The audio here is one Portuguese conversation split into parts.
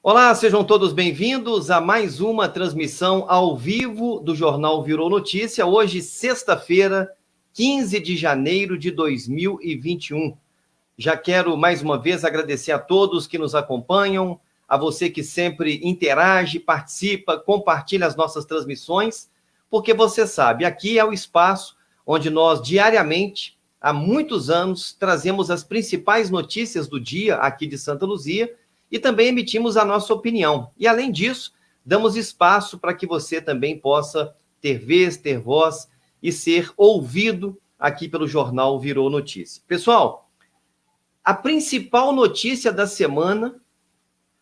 Olá, sejam todos bem-vindos a mais uma transmissão ao vivo do Jornal Virou Notícia. Hoje, sexta-feira, 15 de janeiro de 2021. Já quero mais uma vez agradecer a todos que nos acompanham, a você que sempre interage, participa, compartilha as nossas transmissões, porque você sabe, aqui é o espaço onde nós diariamente, há muitos anos, trazemos as principais notícias do dia aqui de Santa Luzia e também emitimos a nossa opinião. E, além disso, damos espaço para que você também possa ter vez, ter voz e ser ouvido aqui pelo Jornal Virou Notícia. Pessoal, a principal notícia da semana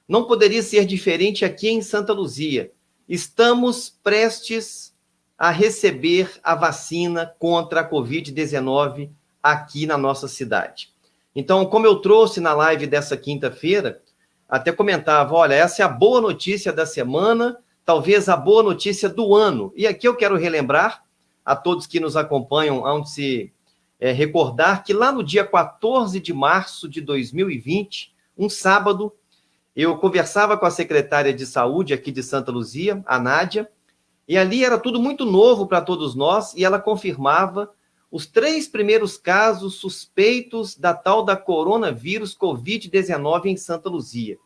não poderia ser diferente aqui em Santa Luzia. Estamos prestes a receber a vacina contra a Covid-19 aqui na nossa cidade. Então, como eu trouxe na live dessa quinta-feira, até comentava, olha, essa é a boa notícia da semana, talvez a boa notícia do ano. E aqui eu quero relembrar a todos que nos acompanham, onde se recordar que lá no dia 14 de março de 2020, um sábado, eu conversava com a secretária de saúde aqui de Santa Luzia, a Nádia, e ali era tudo muito novo para todos nós, e ela confirmava os 3 primeiros casos suspeitos da tal da coronavírus Covid-19 em Santa Luzia.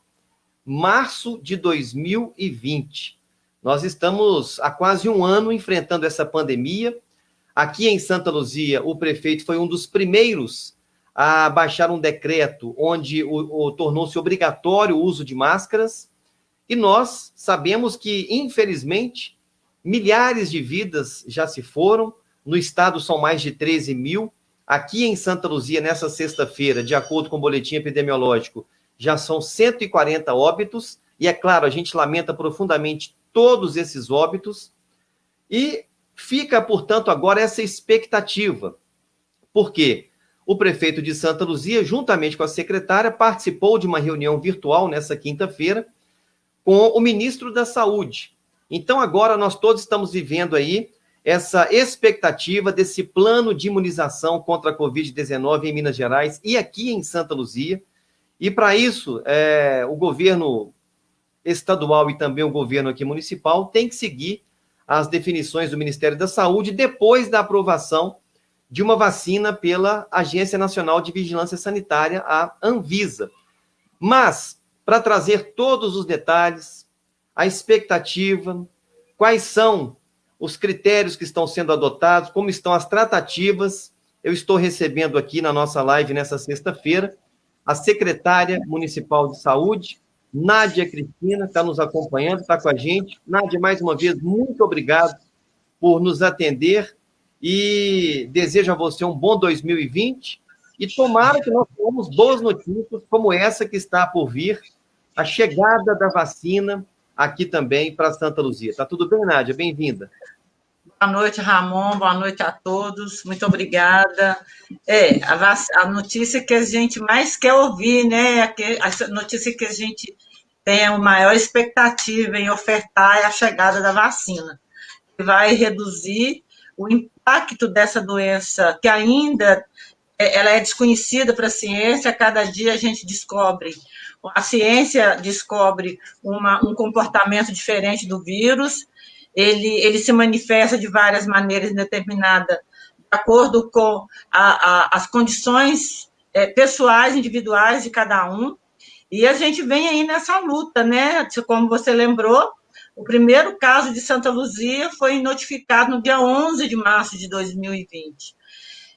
Março de 2020. Nós estamos há quase um ano enfrentando essa pandemia. Aqui em Santa Luzia, o prefeito foi um dos primeiros a baixar um decreto onde tornou-se obrigatório o uso de máscaras. E nós sabemos que, infelizmente, milhares de vidas já se foram. No estado são mais de 13 mil. Aqui em Santa Luzia, nessa sexta-feira, de acordo com o boletim epidemiológico, já são 140 óbitos. E, é claro, a gente lamenta profundamente todos esses óbitos. E fica, portanto, agora essa expectativa. Por quê? O prefeito de Santa Luzia, juntamente com a secretária, participou de uma reunião virtual nessa quinta-feira com o ministro da Saúde. Então, agora nós todos estamos vivendo aí essa expectativa desse plano de imunização contra a Covid-19 em Minas Gerais e aqui em Santa Luzia. E, para isso, o governo estadual e também o governo aqui municipal tem que seguir as definições do Ministério da Saúde depois da aprovação de uma vacina pela Agência Nacional de Vigilância Sanitária, a Anvisa. Mas, para trazer todos os detalhes, a expectativa, quais são os critérios que estão sendo adotados, como estão as tratativas, eu estou recebendo aqui na nossa live nessa sexta-feira a secretária municipal de saúde, Nádia Cristina, está nos acompanhando, está com a gente. Nádia, mais uma vez, muito obrigado por nos atender e desejo a você um bom 2020 e tomara que nós tenhamos boas notícias como essa que está por vir, a chegada da vacina aqui também para Santa Luzia. Está tudo bem, Nádia? Bem-vinda. Boa noite, Ramon. Boa noite a todos. Muito obrigada. A notícia que a gente mais quer ouvir, né? A notícia que a gente tem a maior expectativa em ofertar é a chegada da vacina, que vai reduzir o impacto dessa doença, que ainda ela é desconhecida para a ciência. A cada dia a gente descobre, a ciência descobre um comportamento diferente do vírus. Ele se manifesta de várias maneiras determinadas, de acordo com as condições pessoais, individuais de cada um. E a gente vem aí nessa luta, né? Como você lembrou, o primeiro caso de Santa Luzia foi notificado no dia 11 de março de 2020.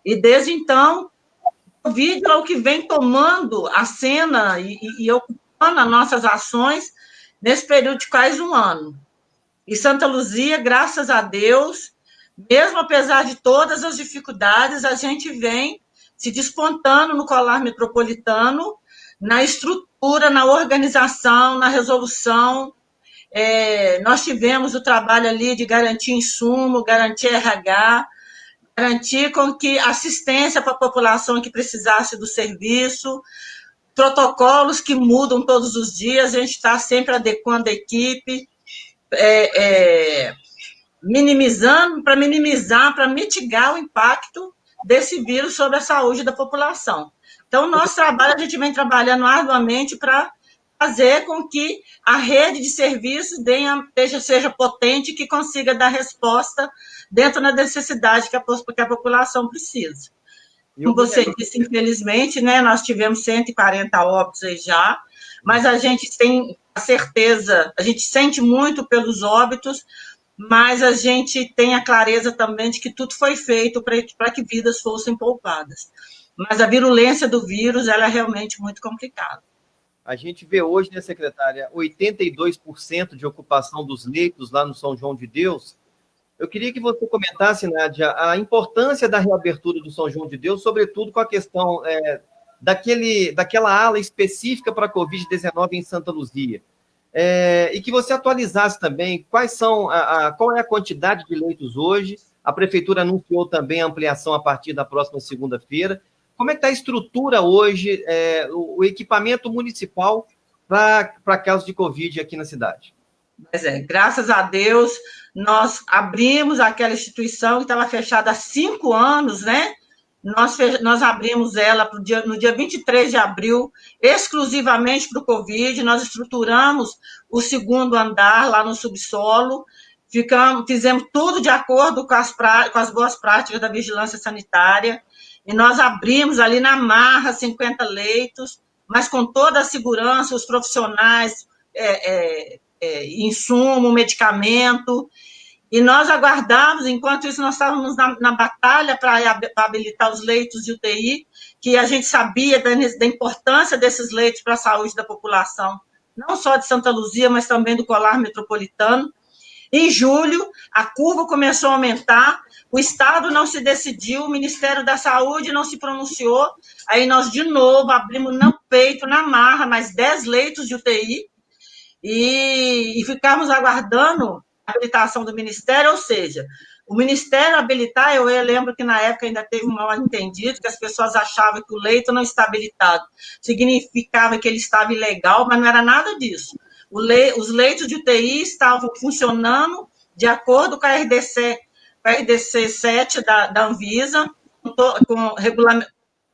E desde então, o Covid é o que vem tomando a cena e ocupando as nossas ações nesse período de quase um ano. E Santa Luzia, graças a Deus, mesmo apesar de todas as dificuldades, a gente vem se despontando no colar metropolitano, na estrutura, na organização, na resolução. Nós tivemos o trabalho ali de garantir insumo, garantir RH, garantir com que assistência para a população que precisasse do serviço, protocolos que mudam todos os dias, a gente está sempre adequando a equipe, para mitigar o impacto desse vírus sobre a saúde da população. Então, o nosso trabalho, a gente vem trabalhando arduamente para fazer com que a rede de serviços seja potente e que consiga dar resposta dentro da necessidade que a população precisa. Como você disse, infelizmente, né, nós tivemos 140 óbitos aí já, mas a gente tem a certeza, a gente sente muito pelos óbitos, mas a gente tem a clareza também de que tudo foi feito para que vidas fossem poupadas. Mas a virulência do vírus, ela é realmente muito complicada. A gente vê hoje, né, secretária, 82% de ocupação dos leitos lá no São João de Deus. Eu queria que você comentasse, Nádia, a importância da reabertura do São João de Deus, sobretudo com a questão daquela ala específica para a Covid-19 em Santa Luzia. E que você atualizasse também qual é a quantidade de leitos hoje. A Prefeitura anunciou também a ampliação a partir da próxima segunda-feira. Como é que está a estrutura hoje, o equipamento municipal para casos de Covid aqui na cidade? Pois graças a Deus, nós abrimos aquela instituição que estava fechada há 5 anos, né? Nós abrimos ela no dia 23 de abril, exclusivamente para o Covid. Nós estruturamos o segundo andar lá no subsolo, fizemos tudo de acordo com as boas práticas da vigilância sanitária, e nós abrimos ali na marra 50 leitos, mas com toda a segurança, os profissionais, insumo, medicamento. E nós aguardávamos, enquanto isso, nós estávamos na batalha para habilitar os leitos de UTI, que a gente sabia da importância desses leitos para a saúde da população, não só de Santa Luzia, mas também do Colar Metropolitano. Em julho, a curva começou a aumentar, o Estado não se decidiu, o Ministério da Saúde não se pronunciou, aí nós, de novo, abrimos no peito, na marra, mais 10 leitos de UTI, e ficamos aguardando habilitação do Ministério, ou seja, o Ministério habilitar, eu lembro que na época ainda teve um mal-entendido, que as pessoas achavam que o leito não está habilitado, significava que ele estava ilegal, mas não era nada disso. Os leitos de UTI estavam funcionando de acordo com a RDC 7 da Anvisa,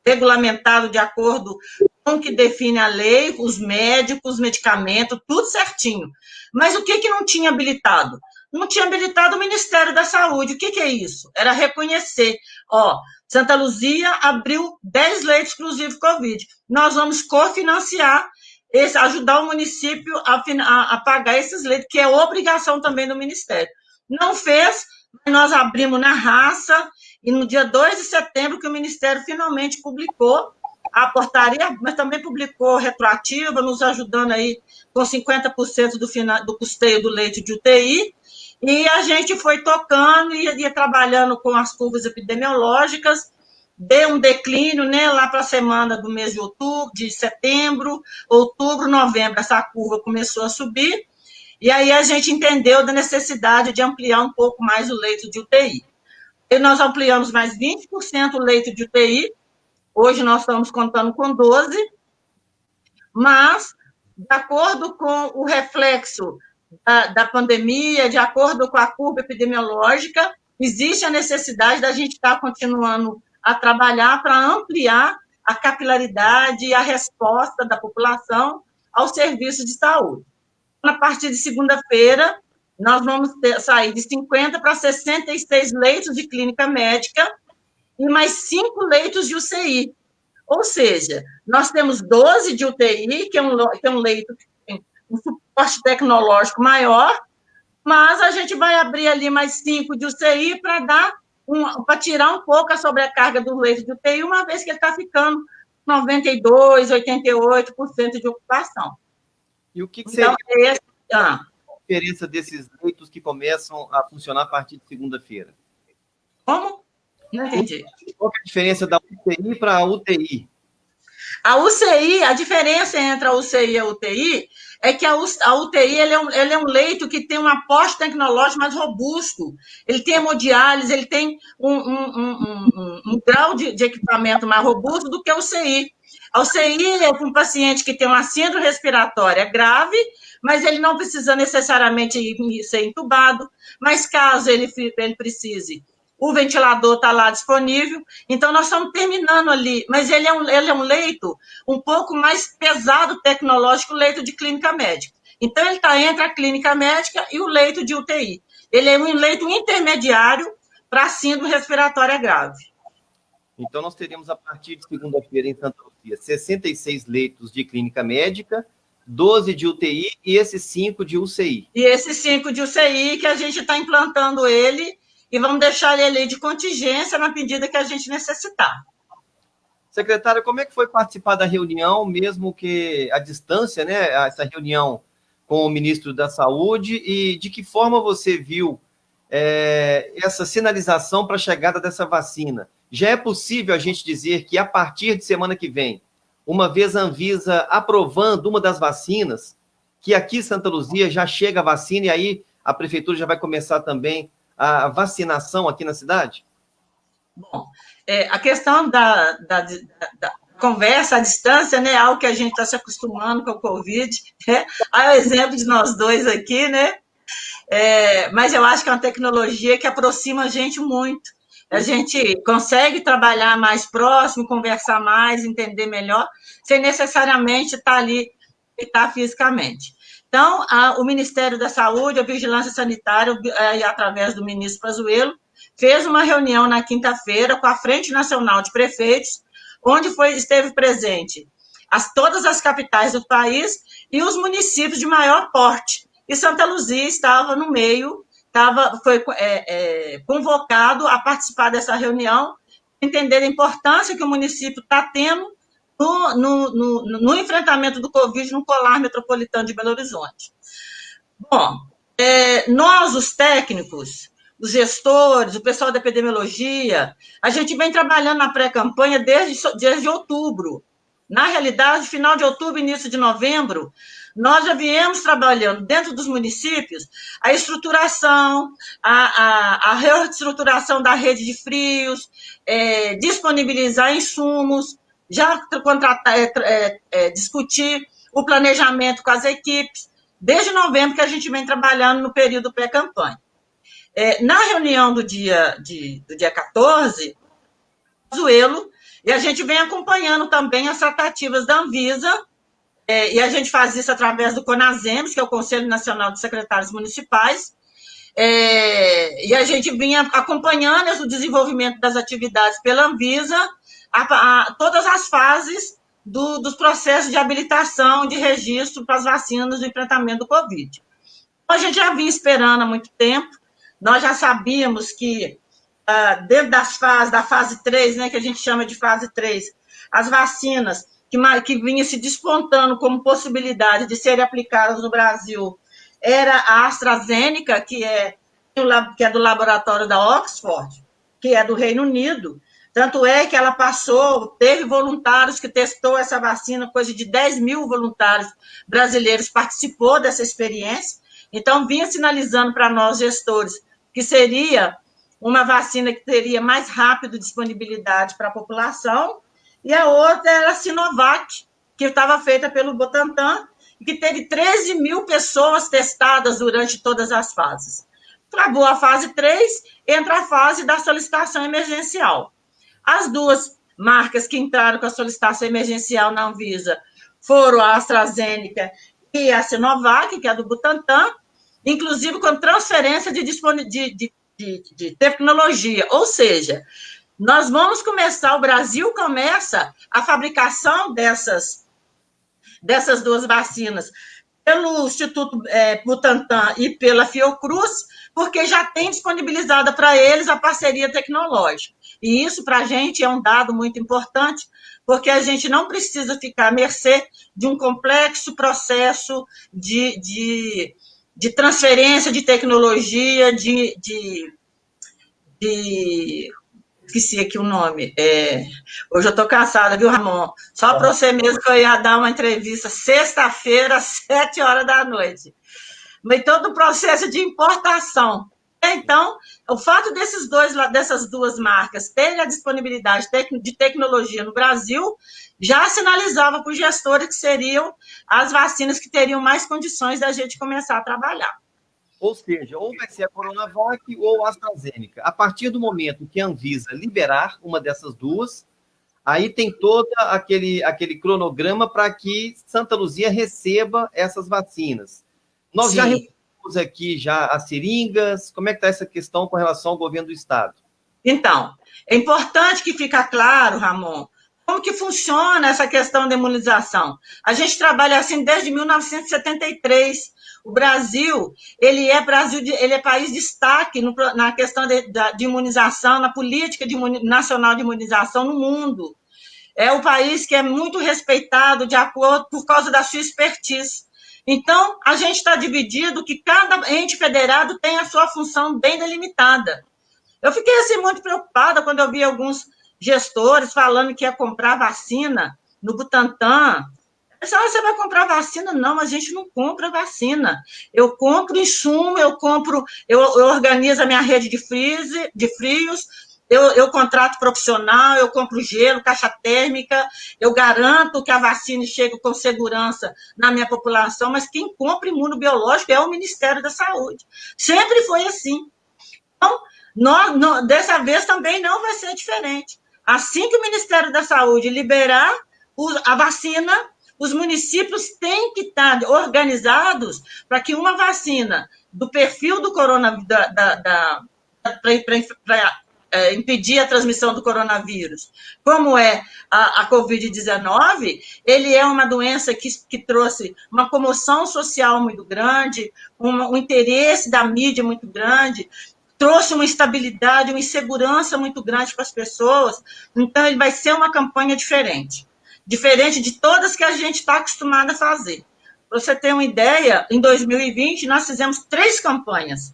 regulamentado de acordo com o que define a lei, os médicos, os medicamentos, tudo certinho. Mas o que não tinha habilitado? Não tinha habilitado o Ministério da Saúde. O que é isso? Era reconhecer. Santa Luzia abriu 10 leitos exclusivos Covid. Nós vamos cofinanciar, ajudar o município a pagar esses leitos, que é obrigação também do Ministério. Não fez, mas nós abrimos na raça, e no dia 2 de setembro que o Ministério finalmente publicou a portaria, mas também publicou retroativa, nos ajudando aí com 50% do custeio do leito de UTI, e a gente foi tocando e ia trabalhando com as curvas epidemiológicas, deu um declínio, né, lá para a semana do mês de outubro, de setembro, outubro, novembro, essa curva começou a subir, e aí a gente entendeu da necessidade de ampliar um pouco mais o leito de UTI. E nós ampliamos mais 20% o leito de UTI, hoje nós estamos contando com 12, mas, de acordo com o reflexo da pandemia, de acordo com a curva epidemiológica, existe a necessidade da gente estar continuando a trabalhar para ampliar a capilaridade e a resposta da população aos serviços de saúde. A partir de segunda-feira, nós vamos sair de 50 para 66 leitos de clínica médica e mais 5 leitos de UCI. Ou seja, nós temos 12 de UTI, que é um leito que tem um suporte tecnológico maior, mas a gente vai abrir ali mais 5 de UCI para tirar um pouco a sobrecarga do leito de UTI, uma vez que ele está ficando 92%, 88% de ocupação. E o que seria então, a diferença desses leitos que começam a funcionar a partir de segunda-feira? Como? Não entendi. Qual é a diferença da UTI para a UTI? A UCI, a diferença entre a UCI e a UTI é que a UTI ele é um leito que tem um aporte tecnológico mais robusto. Ele tem hemodiálise, ele tem um grau de equipamento mais robusto do que a UCI. A UCI é um paciente que tem uma síndrome respiratória grave, mas ele não precisa necessariamente ser entubado, mas caso ele precise o ventilador está lá disponível, então nós estamos terminando ali, mas ele é um leito um pouco mais pesado tecnológico, o leito de clínica médica. Então, ele está entre a clínica médica e o leito de UTI. Ele é um leito intermediário para síndrome respiratória grave. Então, nós teremos, a partir de segunda-feira, em Santa Luzia, 66 leitos de clínica médica, 12 de UTI e esses 5 de UCI. E esses 5 de UCI, que a gente está implantando ele e vamos deixar ele ali de contingência na medida que a gente necessitar. Secretária, como é que foi participar da reunião, mesmo que à distância, né, essa reunião com o ministro da Saúde, e de que forma você viu essa sinalização para a chegada dessa vacina? Já é possível a gente dizer que, a partir de semana que vem, uma vez a Anvisa aprovando uma das vacinas, que aqui em Santa Luzia já chega a vacina e aí a prefeitura já vai começar também a vacinação aqui na cidade? Bom, a questão da conversa à distância, né, algo que a gente está se acostumando com o Covid, né? Aí o exemplo de nós dois aqui, né? Mas eu acho que é uma tecnologia que aproxima a gente muito. A gente consegue trabalhar mais próximo, conversar mais, entender melhor, sem necessariamente estar ali e estar fisicamente. Então, o Ministério da Saúde, a Vigilância Sanitária, através do ministro Pazuello, fez uma reunião na quinta-feira com a Frente Nacional de Prefeitos, onde esteve presente todas as capitais do país e os municípios de maior porte. E Santa Luzia estava no meio, foi convocado a participar dessa reunião, entender a importância que o município está tendo no enfrentamento do Covid no colar metropolitano de Belo Horizonte. Bom, nós, os técnicos, os gestores, o pessoal da epidemiologia, a gente vem trabalhando na pré-campanha desde outubro. Na realidade, final de outubro, início de novembro, nós já viemos trabalhando dentro dos municípios a estruturação, a reestruturação da rede de frios, disponibilizar insumos, já discutir o planejamento com as equipes, desde novembro que a gente vem trabalhando no período pré-campanha. Na reunião do dia 14, Pazuello, e a gente vem acompanhando também as tratativas da Anvisa, e a gente faz isso através do CONASEMS, que é o Conselho Nacional de Secretários Municipais, e a gente vinha acompanhando o desenvolvimento das atividades pela Anvisa, todas as fases dos processos de habilitação, de registro para as vacinas do enfrentamento do Covid. A gente já vinha esperando há muito tempo, nós já sabíamos que, dentro da fase 3, né, que a gente chama de fase 3, as vacinas que vinha se despontando como possibilidade de serem aplicadas no Brasil era a AstraZeneca, que é do laboratório da Oxford, que é do Reino Unido. Tanto é que ela teve voluntários que testou essa vacina, coisa de 10 mil voluntários brasileiros participou dessa experiência. Então, vinha sinalizando para nós, gestores, que seria uma vacina que teria mais rápido disponibilidade para a população, e a outra era a Sinovac, que estava feita pelo Butantan, e que teve 13 mil pessoas testadas durante todas as fases. Acabou a fase 3, entra a fase da solicitação emergencial. As duas marcas que entraram com a solicitação emergencial na Anvisa foram a AstraZeneca e a Sinovac, que é do Butantan, inclusive com transferência de tecnologia, ou seja, o Brasil começa a fabricação dessas duas vacinas pelo Instituto Butantan e pela Fiocruz, porque já tem disponibilizada para eles a parceria tecnológica. E isso, para a gente, é um dado muito importante, porque a gente não precisa ficar à mercê de um complexo processo de transferência de tecnologia, esqueci aqui o nome. Hoje eu estou cansada, viu, Ramon? Só para você mesmo que eu ia dar uma entrevista sexta-feira, às 7 horas da noite. Mas todo o processo de importação. Então, o fato dessas duas marcas terem a disponibilidade de tecnologia no Brasil já sinalizava para os gestores que seriam as vacinas que teriam mais condições da gente começar a trabalhar. Ou seja, ou vai ser a Coronavac ou a AstraZeneca. A partir do momento que a Anvisa liberar uma dessas duas, aí tem todo aquele cronograma para que Santa Luzia receba essas vacinas. Nós já recebemos aqui já as seringas. Como é que está essa questão com relação ao governo do Estado? Então, é importante que fique claro, Ramon, como que funciona essa questão da imunização. A gente trabalha assim desde 1973. O Brasil, ele é país de destaque na questão de imunização, na política nacional de imunização no mundo. É o país que é muito respeitado de acordo por causa da sua expertise. Então, a gente está dividido que cada ente federado tem a sua função bem delimitada. Eu fiquei assim muito preocupada quando eu vi alguns gestores falando que ia comprar vacina no Butantan. Eu disse, você vai comprar vacina? Não, a gente não compra vacina. Eu compro insumo, eu organizo a minha rede de frios, eu contrato profissional, eu compro gelo, caixa térmica, eu garanto que a vacina chegue com segurança na minha população, mas quem compra imunobiológico é o Ministério da Saúde. Sempre foi assim. Então, dessa vez também não vai ser diferente. Assim que o Ministério da Saúde liberar a vacina, os municípios têm que estar organizados para que uma vacina do perfil do coronavírus, para impedir a transmissão do coronavírus, como é a Covid-19, ele é uma doença que trouxe uma comoção social muito grande, um interesse da mídia muito grande, trouxe uma instabilidade, uma insegurança muito grande para as pessoas. Então, ele vai ser uma campanha diferente de todas que a gente está acostumado a fazer. Para você ter uma ideia, em 2020, nós fizemos 3 campanhas.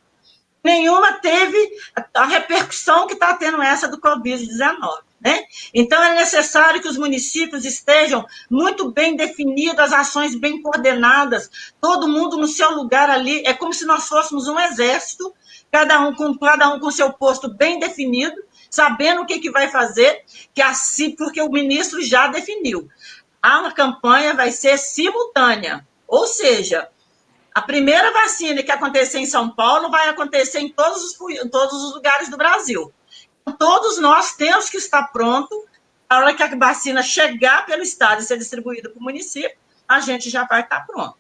Nenhuma teve a repercussão que está tendo essa do Covid-19. Né? Então, é necessário que os municípios estejam muito bem definidos, as ações bem coordenadas, todo mundo no seu lugar ali. É como se nós fôssemos um exército, cada um com seu posto bem definido, sabendo o que vai fazer, porque o ministro já definiu. A campanha vai ser simultânea, ou seja, a primeira vacina que acontecer em São Paulo vai acontecer em todos os lugares do Brasil. Então, todos nós temos que estar prontos, na hora que a vacina chegar pelo Estado e ser distribuída para o município, a gente já vai estar pronto.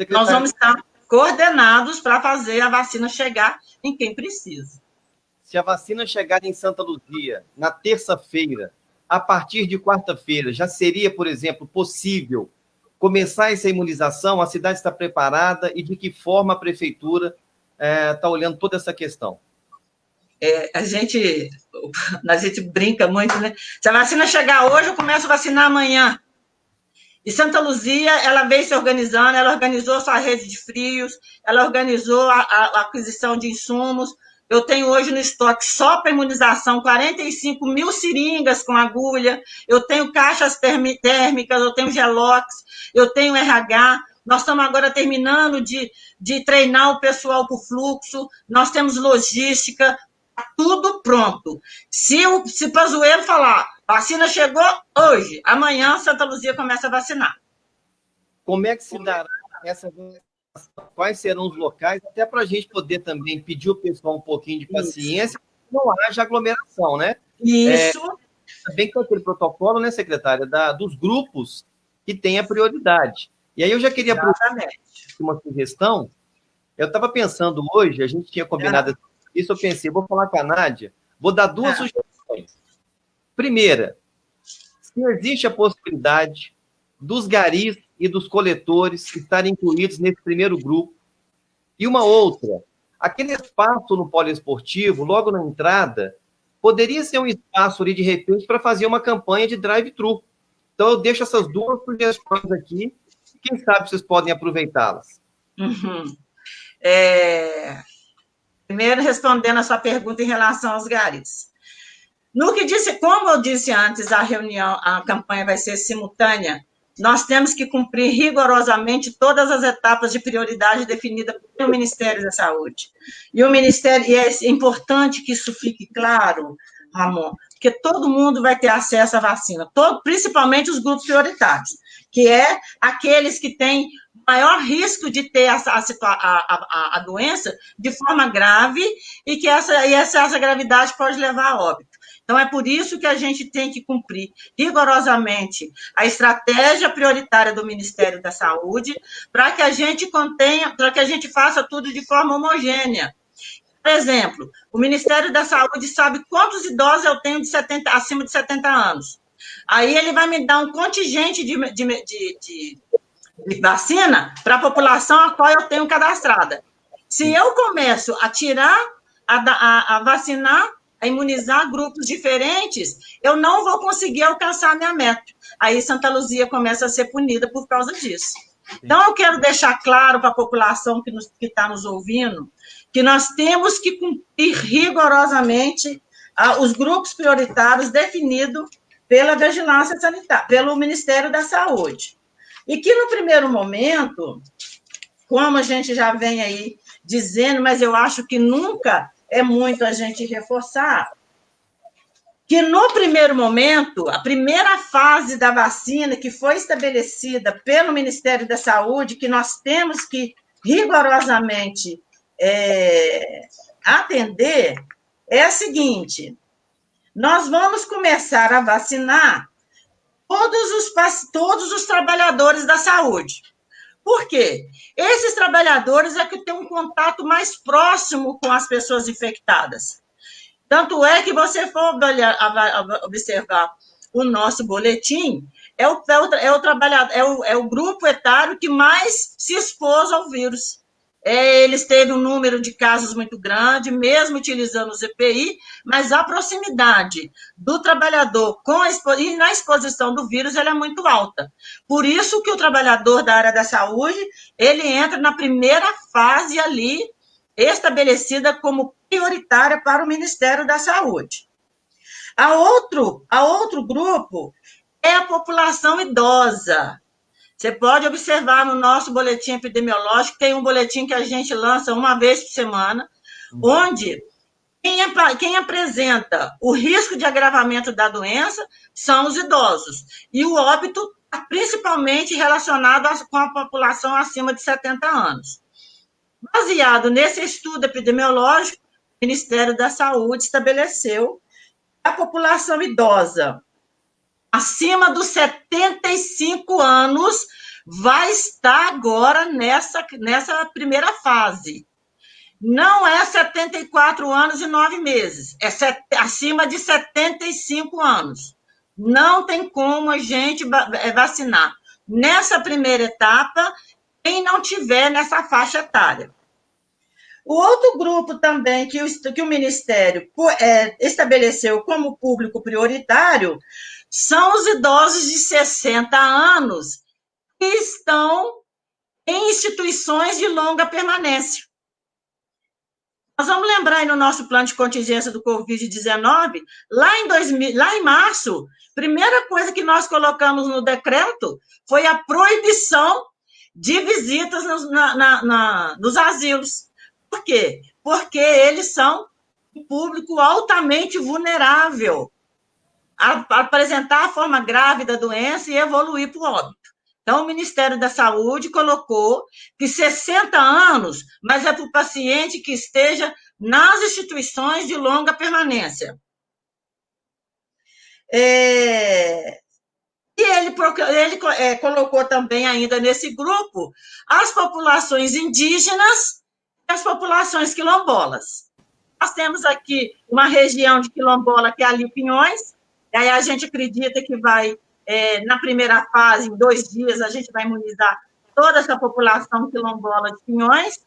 Nós vamos estar coordenados para fazer a vacina chegar em quem precisa. Se a vacina chegar em Santa Luzia na terça-feira, a partir de quarta-feira, já seria, por exemplo, possível começar essa imunização? A cidade está preparada e de que forma a prefeitura está olhando toda essa questão? A gente brinca muito, né? Se a vacina chegar hoje, eu começo a vacinar amanhã. E Santa Luzia, ela veio se organizando, ela organizou sua rede de frios, ela organizou a aquisição de insumos. Eu tenho hoje no estoque, só para imunização, 45 mil seringas com agulha, eu tenho caixas térmicas, eu tenho gelox, eu tenho RH. Nós estamos agora terminando de treinar o pessoal para o fluxo, nós temos logística, tudo pronto. Se Pazuello falar, vacina chegou hoje, amanhã Santa Luzia começa a vacinar. Como é que se dará essa vacinação? Quais serão os locais, até para a gente poder também pedir ao pessoal um pouquinho de paciência, que não haja aglomeração, né? Isso. Também com aquele protocolo, né, secretária, dos grupos que tem a prioridade. E aí eu já queria uma sugestão. Eu estava pensando hoje, a gente tinha combinado isso, eu pensei, vou falar com a Nádia, vou dar 2 sugestões. Primeira, se existe a possibilidade dos garis e dos coletores estarem incluídos nesse primeiro grupo. E uma outra, aquele espaço no poliesportivo, logo na entrada, poderia ser um espaço ali, de repente, para fazer uma campanha de drive-thru. Então, eu deixo essas 2 sugestões aqui, quem sabe vocês podem aproveitá-las. Uhum. Primeiro, respondendo a sua pergunta em relação aos garis. Como eu disse antes, a campanha vai ser simultânea, nós temos que cumprir rigorosamente todas as etapas de prioridade definidas pelo Ministério da Saúde. E é importante que isso fique claro, Ramon, porque todo mundo vai ter acesso à vacina, principalmente os grupos prioritários. que é aqueles que têm maior risco de ter a doença de forma grave e que essa gravidade pode levar a óbito. Então, é por isso que a gente tem que cumprir rigorosamente a estratégia prioritária do Ministério da Saúde para que a gente faça tudo de forma homogênea. Por exemplo, o Ministério da Saúde sabe quantos idosos eu tenho acima de 70 anos. Aí ele vai me dar um contingente de vacina para a população a qual eu tenho cadastrada. Se eu começo a tirar, a vacinar, a imunizar grupos diferentes, eu não vou conseguir alcançar a minha meta. Aí Santa Luzia começa a ser punida por causa disso. Então, eu quero deixar claro para a população que está nos ouvindo que nós temos que cumprir rigorosamente os grupos prioritários definidos pela Vigilância Sanitária, pelo Ministério da Saúde. E que, no primeiro momento, como a gente já vem aí dizendo, mas eu acho que nunca é muito a gente reforçar, que no primeiro momento, a primeira fase da vacina que foi estabelecida pelo Ministério da Saúde, que nós temos que rigorosamente atender, é a seguinte: nós vamos começar a vacinar todos os trabalhadores da saúde. Por quê? Esses trabalhadores é que têm um contato mais próximo com as pessoas infectadas. Tanto é que você for observar o nosso boletim, é o grupo etário que mais se expôs ao vírus. Eles teve um número de casos muito grande, mesmo utilizando o EPI, mas a proximidade do trabalhador e na exposição do vírus ela é muito alta. Por isso que o trabalhador da área da saúde, ele entra na primeira fase ali, estabelecida como prioritária para o Ministério da Saúde. A outro grupo é a população idosa. Você pode observar no nosso boletim epidemiológico, tem um boletim que a gente lança uma vez por semana, onde quem apresenta o risco de agravamento da doença são os idosos. E o óbito, principalmente relacionado com a população acima de 70 anos. Baseado nesse estudo epidemiológico, o Ministério da Saúde estabeleceu a população idosa acima dos 75 anos vai estar agora nessa primeira fase. Não é 74 anos e 9 meses, é acima de 75 anos. Não tem como a gente vacinar nessa primeira etapa quem não tiver nessa faixa etária. O outro grupo também que o Ministério estabeleceu como público prioritário são os idosos de 60 anos que estão em instituições de longa permanência. Nós vamos lembrar aí no nosso plano de contingência do Covid-19, lá em março, a primeira coisa que nós colocamos no decreto foi a proibição de visitas nos asilos. Por quê? Porque eles são um público altamente vulnerável a apresentar a forma grave da doença e evoluir para o óbito. Então, o Ministério da Saúde colocou que 60 anos, mas é para o paciente que esteja nas instituições de longa permanência. E ele colocou também ainda nesse grupo as populações indígenas e as populações quilombolas. Nós temos aqui uma região de quilombola que é ali Pinhões, e aí a gente acredita que vai, na primeira fase, em 2 dias, a gente vai imunizar toda essa população quilombola de Pinhões,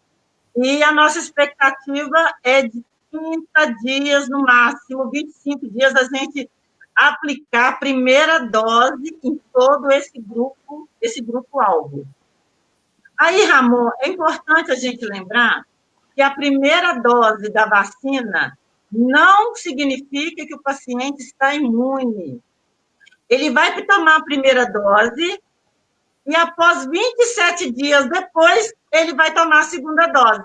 e a nossa expectativa é de 30 dias, no máximo, 25 dias, a gente aplicar a primeira dose em todo esse grupo-alvo. Aí, Ramon, é importante a gente lembrar que a primeira dose da vacina não significa que o paciente está imune. Ele vai tomar a primeira dose e, após 27 dias depois, ele vai tomar a segunda dose.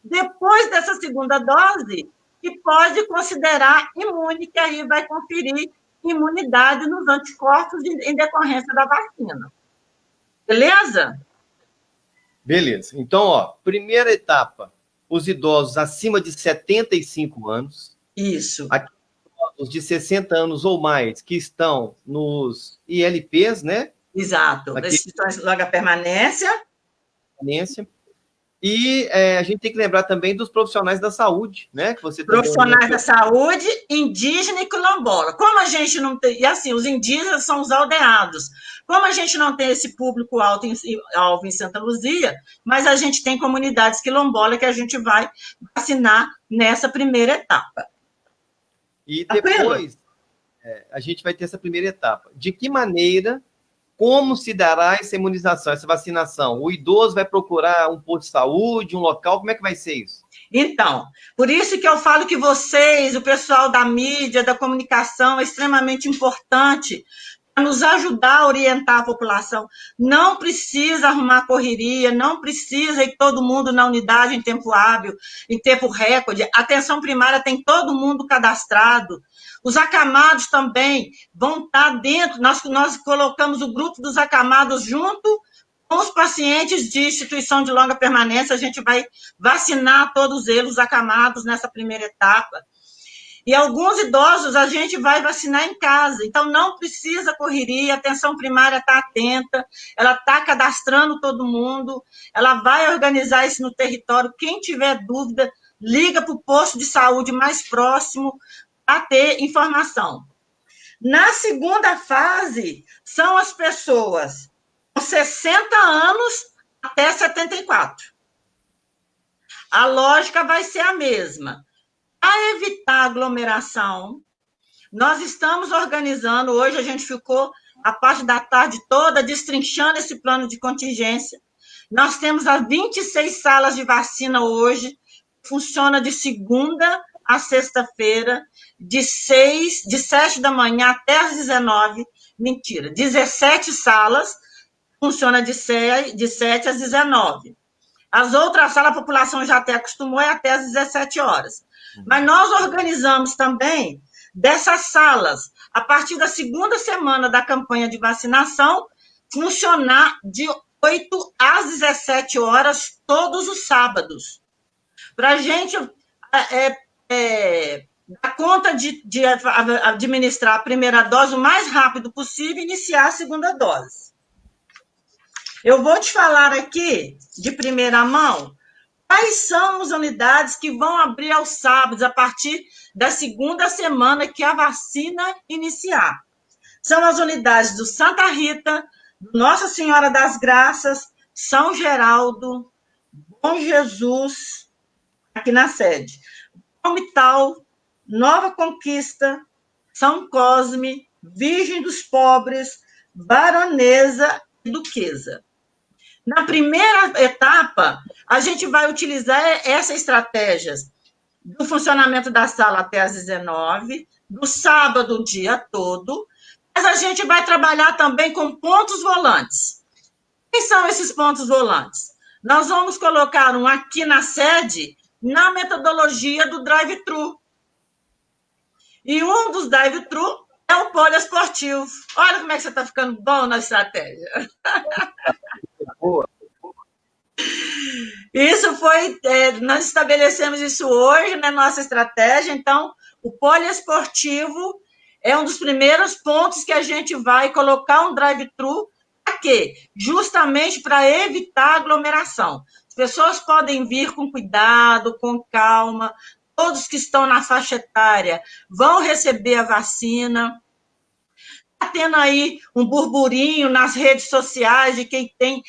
Depois dessa segunda dose, que pode considerar imune, que aí vai conferir imunidade nos anticorpos em decorrência da vacina. Beleza? Beleza. Então, ó, primeira etapa, os idosos acima de 75 anos. Isso. Os de 60 anos ou mais que estão nos ILPs, né? Exato. Instituições de longa permanência. E a gente tem que lembrar também dos profissionais da saúde, né? Que você profissionais da saúde, indígena e quilombola. Como a gente não tem... E assim, os indígenas são os aldeados. Como a gente não tem esse público-alvo em Santa Luzia, mas a gente tem comunidades quilombolas que a gente vai vacinar nessa primeira etapa. E depois, a gente vai ter essa primeira etapa. De que maneira, como se dará essa imunização, essa vacinação? O idoso vai procurar um posto de saúde, um local? Como é que vai ser isso? Então, por isso que eu falo que vocês, o pessoal da mídia, da comunicação, é extremamente importante para nos ajudar a orientar a população. Não precisa arrumar correria, não precisa ir todo mundo na unidade em tempo hábil, em tempo recorde. A atenção primária tem todo mundo cadastrado. Os acamados também vão estar dentro. Nós colocamos o grupo dos acamados junto com os pacientes de instituição de longa permanência. A gente vai vacinar todos eles, os acamados, nessa primeira etapa. E alguns idosos a gente vai vacinar em casa. Então, não precisa correria, a atenção primária está atenta, ela está cadastrando todo mundo, ela vai organizar isso no território. Quem tiver dúvida, liga para o posto de saúde mais próximo a ter informação. Na segunda fase, são as pessoas com 60 anos até 74. A lógica vai ser a mesma. Para evitar aglomeração, nós estamos organizando, hoje a gente ficou a parte da tarde toda destrinchando esse plano de contingência. Nós temos as 26 salas de vacina hoje, funciona de segunda a sexta-feira, de 7 da manhã até as 19, mentira, 17 salas, funciona de 7 às 19. As outras salas, a população já até acostumou, é até às 17 horas. Mas nós organizamos também dessas salas, a partir da segunda semana da campanha de vacinação, funcionar de 8 às 17 horas, todos os sábados. Para a gente dar conta de administrar a primeira dose o mais rápido possível e iniciar a segunda dose. Eu vou te falar aqui, de primeira mão, quais são as unidades que vão abrir aos sábados, a partir da segunda semana que a vacina iniciar. São as unidades do Santa Rita, Nossa Senhora das Graças, São Geraldo, Bom Jesus, aqui na sede, Palmital, Nova Conquista, São Cosme, Virgem dos Pobres, Baronesa e Duquesa. Na primeira etapa, a gente vai utilizar essas estratégias do funcionamento da sala até às 19, do sábado o dia todo, mas a gente vai trabalhar também com pontos volantes. Quem são esses pontos volantes? Nós vamos colocar um aqui na sede, na metodologia do drive-thru. E um dos drive-thru é o poliesportivo. Olha como é que você está ficando bom na estratégia. Boa. Isso foi, nós estabelecemos isso hoje na nossa estratégia, então, o poliesportivo é um dos primeiros pontos que a gente vai colocar um drive-thru, para quê? Justamente para evitar aglomeração. As pessoas podem vir com cuidado, com calma, todos que estão na faixa etária vão receber a vacina. Está tendo aí um burburinho nas redes sociais de quem tem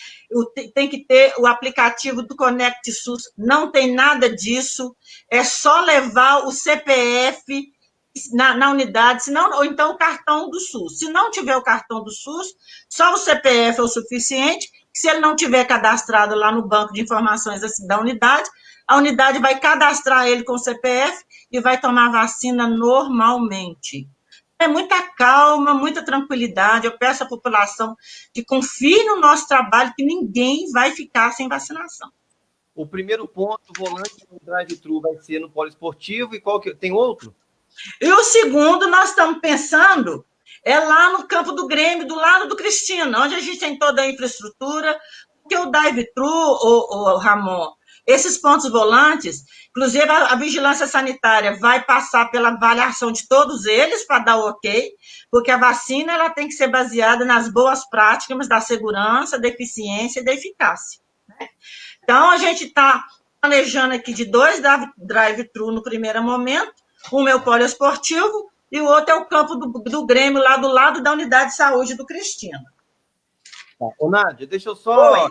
que ter o aplicativo do Conect SUS. Não tem nada disso. É só levar o CPF na unidade, senão, ou então o cartão do SUS. Se não tiver o cartão do SUS, só o CPF é o suficiente. Se ele não tiver cadastrado lá no banco de informações da unidade, a unidade vai cadastrar ele com o CPF e vai tomar vacina normalmente. É muita calma, muita tranquilidade. Eu peço à população que confie no nosso trabalho, que ninguém vai ficar sem vacinação. O primeiro ponto, volante no drive-thru, vai ser no poliesportivo, e qual que tem outro? E o segundo, nós estamos pensando É lá no campo do Grêmio, do lado do Cristina, onde a gente tem toda a infraestrutura, porque o drive-thru, o Ramon, esses pontos volantes, inclusive a vigilância sanitária vai passar pela avaliação de todos eles para dar o ok, porque a vacina ela tem que ser baseada nas boas práticas da segurança, da eficiência e da eficácia. Então, a gente está planejando aqui de 2 drive-thru no primeiro momento, um é o poliesportivo e o outro é o campo do Grêmio, lá do lado da unidade de saúde do Cristina. Ô, Nádia, deixa eu só...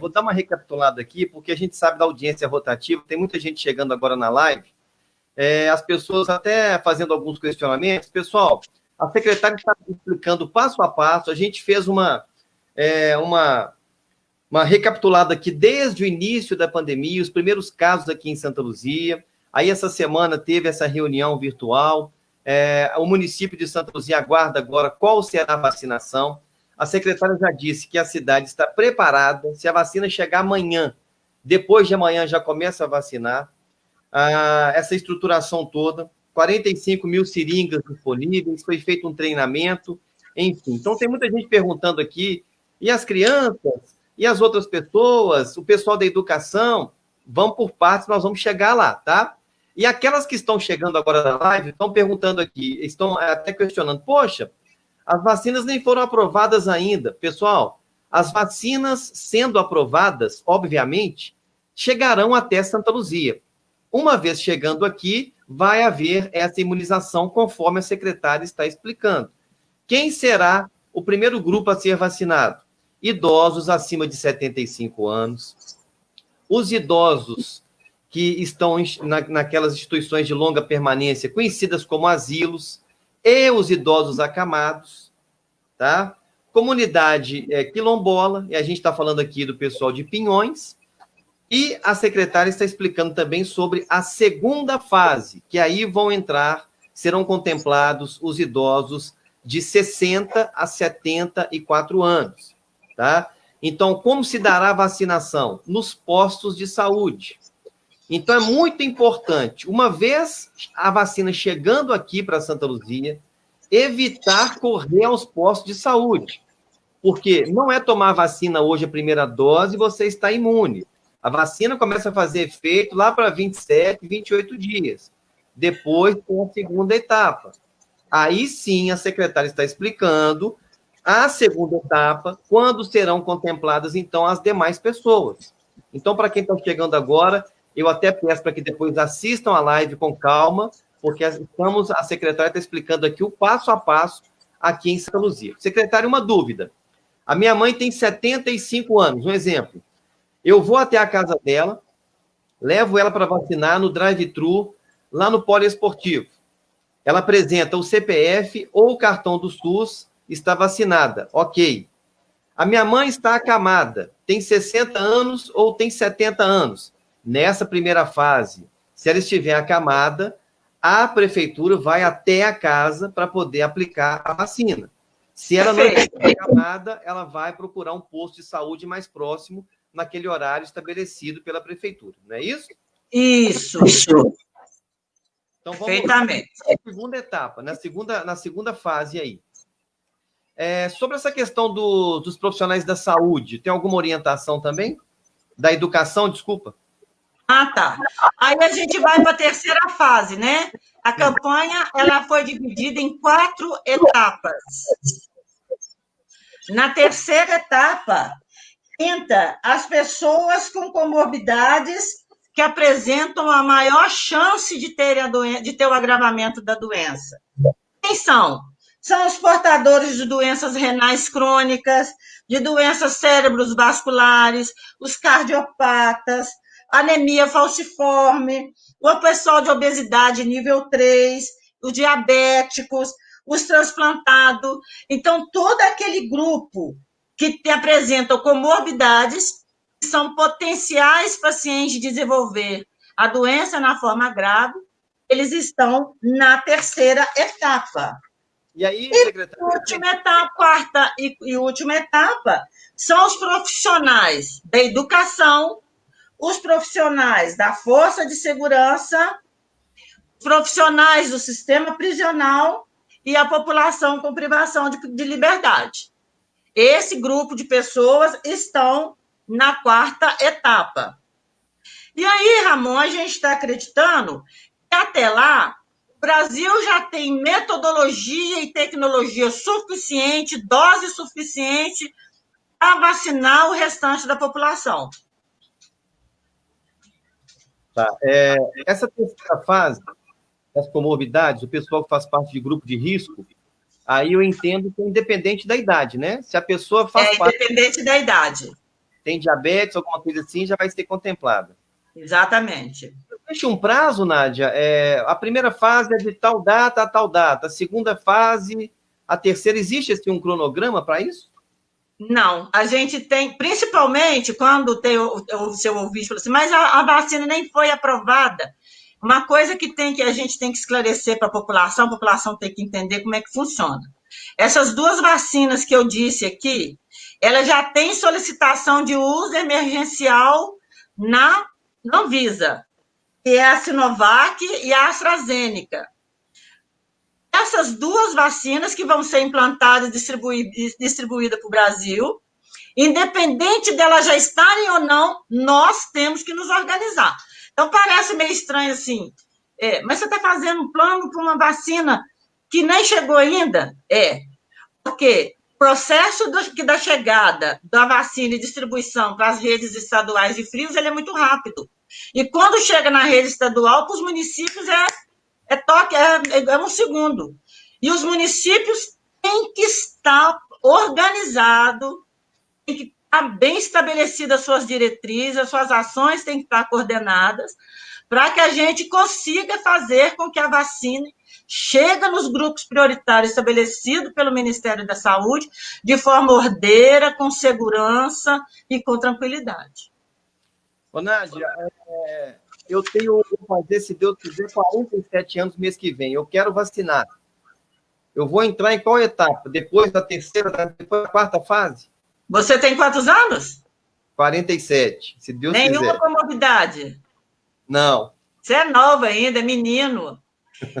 vou dar uma recapitulada aqui, porque a gente sabe da audiência rotativa, tem muita gente chegando agora na live, as pessoas até fazendo alguns questionamentos. Pessoal, a secretária está explicando passo a passo, a gente fez uma recapitulada aqui desde o início da pandemia, os primeiros casos aqui em Santa Luzia, aí essa semana teve essa reunião virtual, o município de Santa Luzia aguarda agora qual será a vacinação. A secretária já disse que a cidade está preparada, se a vacina chegar amanhã, depois de amanhã já começa a vacinar, essa estruturação toda, 45 mil seringas disponíveis, foi feito um treinamento, enfim. Então tem muita gente perguntando aqui, e as crianças, e as outras pessoas, o pessoal da educação, vão por partes, nós vamos chegar lá, tá? E aquelas que estão chegando agora na live, estão perguntando aqui, estão até questionando, poxa, as vacinas nem foram aprovadas ainda. Pessoal, as vacinas sendo aprovadas, obviamente, chegarão até Santa Luzia. Uma vez chegando aqui, vai haver essa imunização, conforme a secretária está explicando. Quem será o primeiro grupo a ser vacinado? Idosos acima de 75 anos, os idosos que estão naquelas instituições de longa permanência, conhecidas como asilos, e os idosos acamados, tá? Comunidade quilombola, e a gente está falando aqui do pessoal de Pinhões, e a secretária está explicando também sobre a segunda fase, que aí serão contemplados os idosos de 60 a 74 anos, tá? Então, como se dará a vacinação? Nos postos de saúde. Então, é muito importante, uma vez a vacina chegando aqui para Santa Luzia, evitar correr aos postos de saúde, porque não é tomar vacina hoje a primeira dose e você está imune. A vacina começa a fazer efeito lá para 27, 28 dias. Depois tem a segunda etapa. Aí sim a secretária está explicando a segunda etapa, quando serão contempladas, então, as demais pessoas. Então, para quem está chegando agora, eu até peço para que depois assistam a live com calma, porque a secretária está explicando aqui o passo a passo aqui em Santa Luzia. Secretária, uma dúvida. A minha mãe tem 75 anos, um exemplo. Eu vou até a casa dela, levo ela para vacinar no drive-thru, lá no poliesportivo. Ela apresenta o CPF ou o cartão do SUS, está vacinada, ok. A minha mãe está acamada, tem 60 anos ou tem 70 anos. Nessa primeira fase, se ela estiver acamada, a prefeitura vai até a casa para poder aplicar a vacina. Se ela não estiver acamada, ela vai procurar um posto de saúde mais próximo, naquele horário estabelecido pela prefeitura, não é isso? Isso. Então, vamos perfeitamente. Na segunda etapa, na segunda fase aí. Sobre essa questão dos profissionais da saúde, tem alguma orientação também? Da educação, desculpa? Tá. Aí a gente vai para a terceira fase, né? A campanha ela foi dividida em 4 etapas. Na terceira etapa, entra as pessoas com comorbidades que apresentam a maior chance de ter o agravamento da doença. Quem são? São os portadores de doenças renais crônicas, de doenças cérebros vasculares, os cardiopatas, anemia falciforme, o pessoal de obesidade nível 3, os diabéticos, os transplantados. Então, todo aquele grupo que apresentam comorbidades, que são potenciais pacientes de desenvolver a doença na forma grave, eles estão na terceira etapa. E aí, secretária? Quarta e última etapa são os profissionais da educação, os profissionais da força de segurança, profissionais do sistema prisional e a população com privação de liberdade. Esse grupo de pessoas estão na quarta etapa. E aí, Ramon, a gente está acreditando que até lá o Brasil já tem metodologia e tecnologia suficiente, dose suficiente para vacinar o restante da população. Tá. Essa terceira fase, das comorbidades, o pessoal que faz parte de grupo de risco, aí eu entendo que é independente da idade, né? Se a pessoa faz parte... independente da idade. Tem diabetes, alguma coisa assim, já vai ser contemplada. Exatamente. Existe um prazo, Nádia? A primeira fase é de tal data a tal data. A segunda fase, a terceira, existe assim, um cronograma para isso? Não, a gente tem, principalmente quando tem o seu ouvinte falou assim, mas a vacina nem foi aprovada. Uma coisa que a gente tem que esclarecer para a população tem que entender como é que funciona. Essas duas vacinas que eu disse aqui, ela já tem solicitação de uso emergencial na Anvisa, que é a Sinovac e a AstraZeneca. Essas duas vacinas que vão ser implantadas e distribuídas para o Brasil, independente delas já estarem ou não, nós temos que nos organizar. Então, parece meio estranho assim, mas você está fazendo um plano para uma vacina que nem chegou ainda? Porque o processo da chegada da vacina e distribuição para as redes estaduais de frios, ele é muito rápido. E quando chega na rede estadual, para os municípios é um segundo. E os municípios têm que estar organizados, têm que estar bem estabelecidas as suas diretrizes, as suas ações têm que estar coordenadas, para que a gente consiga fazer com que a vacina chegue nos grupos prioritários estabelecidos pelo Ministério da Saúde, de forma ordeira, com segurança e com tranquilidade. Ô, Nádia, eu vou fazer, se Deus quiser, 47 anos mês que vem. Eu quero vacinar. Eu vou entrar em qual etapa? Depois da terceira, depois da quarta fase? Você tem quantos anos? 47, se Deus quiser. Nenhuma comorbidade? Não. Você é novo ainda, é menino.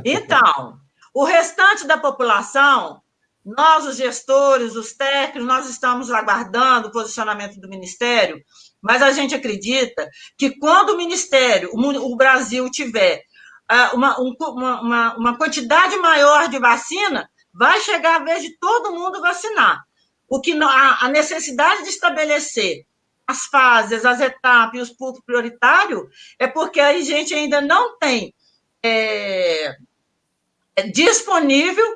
Então, o restante da população, nós, os gestores, os técnicos, nós estamos aguardando o posicionamento do Ministério, mas a gente acredita que quando o Ministério, o Brasil tiver uma quantidade maior de vacina, vai chegar a vez de todo mundo vacinar. A necessidade de estabelecer as fases, as etapas e os públicos prioritários é porque a gente ainda não tem disponível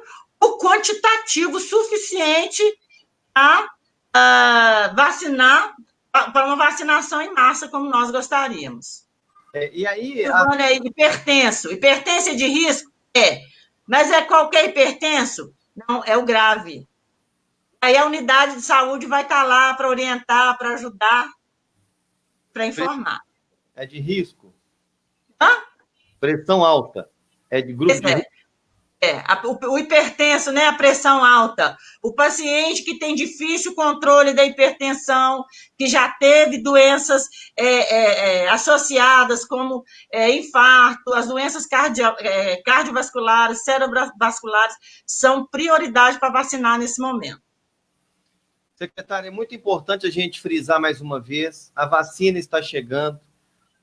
o quantitativo suficiente a vacinar para uma vacinação em massa, como nós gostaríamos. E aí... Hipertenso. Hipertenso é de risco? Mas é qualquer hipertenso? Não, é o grave. Aí a unidade de saúde vai estar lá para orientar, para ajudar, para informar. É de risco? Pressão alta. É de grupo de risco? O hipertenso, né, a pressão alta, o paciente que tem difícil controle da hipertensão, que já teve doenças associadas como infarto, as doenças cardiovasculares, cerebrovasculares, são prioridade para vacinar nesse momento. Secretária, é muito importante a gente frisar mais uma vez, a vacina está chegando,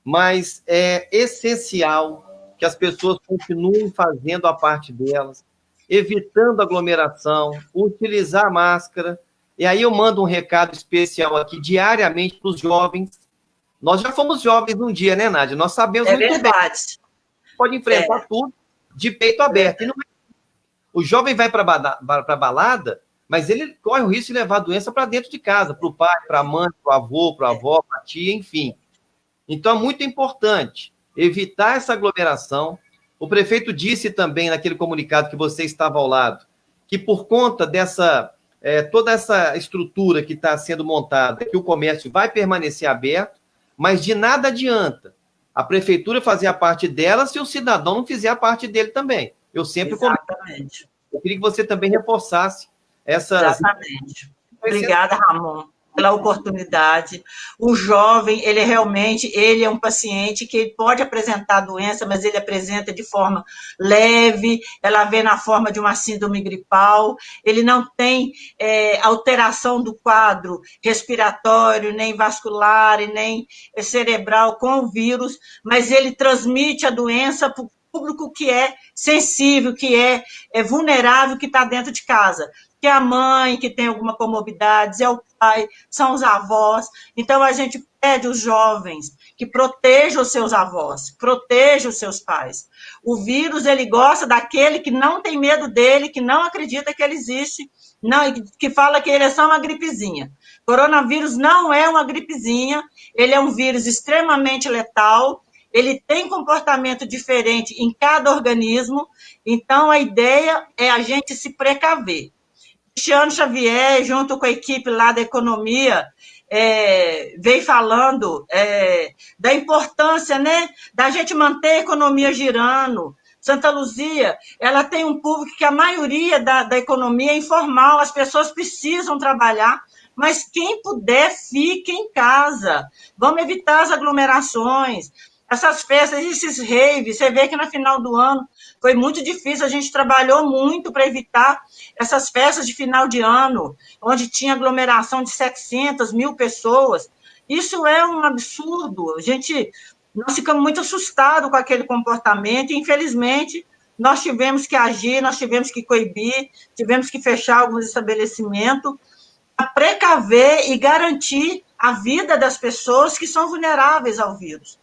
mas é essencial que as pessoas continuem fazendo a parte delas, evitando aglomeração, utilizar máscara. E aí eu mando um recado especial aqui diariamente para os jovens. Nós já fomos jovens um dia, né, Nádia? Nós sabemos muito verdade. Bem. Pode enfrentar tudo de peito aberto. E não o jovem vai para a balada, mas ele corre o risco de levar a doença para dentro de casa, para o pai, para a mãe, para o avô, para a avó, para a tia, enfim. Então é muito importante evitar essa aglomeração. O prefeito disse também, naquele comunicado que você estava ao lado, que por conta toda essa estrutura que está sendo montada, que o comércio vai permanecer aberto, mas de nada adianta a prefeitura fazer a parte dela se o cidadão não fizer a parte dele também. Eu sempre Exatamente. Eu queria que você também reforçasse essas... Exatamente. Obrigada, Ramon. pela oportunidade. O jovem, ele é um paciente que ele pode apresentar a doença, mas ele apresenta de forma leve, ela vem na forma de uma síndrome gripal, ele não tem alteração do quadro respiratório, nem vascular, e nem cerebral com o vírus, mas ele transmite a doença para o público que é sensível, que é vulnerável, que está dentro de casa, que é a mãe que tem alguma comorbidade, é o pai, são os avós. Então, a gente pede aos jovens que protejam os seus avós, protejam os seus pais. O vírus, ele gosta daquele que não tem medo dele, que não acredita que ele existe, não, que fala que ele é só uma gripezinha. Coronavírus não é uma gripezinha, ele é um vírus extremamente letal, ele tem comportamento diferente em cada organismo, então a ideia é a gente se precaver. Cristiano Xavier, junto com a equipe lá da economia, veio falando da importância, né, da gente manter a economia girando. Santa Luzia, ela tem um público que a maioria da economia é informal, as pessoas precisam trabalhar, mas quem puder, fique em casa. Vamos evitar as aglomerações. Essas festas, esses raves, você vê que no final do ano foi muito difícil, a gente trabalhou muito para evitar essas festas de final de ano, onde tinha aglomeração de 700 mil pessoas. Isso é um absurdo. Nós ficamos muito assustados com aquele comportamento e, infelizmente, nós tivemos que agir, nós tivemos que coibir, tivemos que fechar alguns estabelecimentos para precaver e garantir a vida das pessoas que são vulneráveis ao vírus.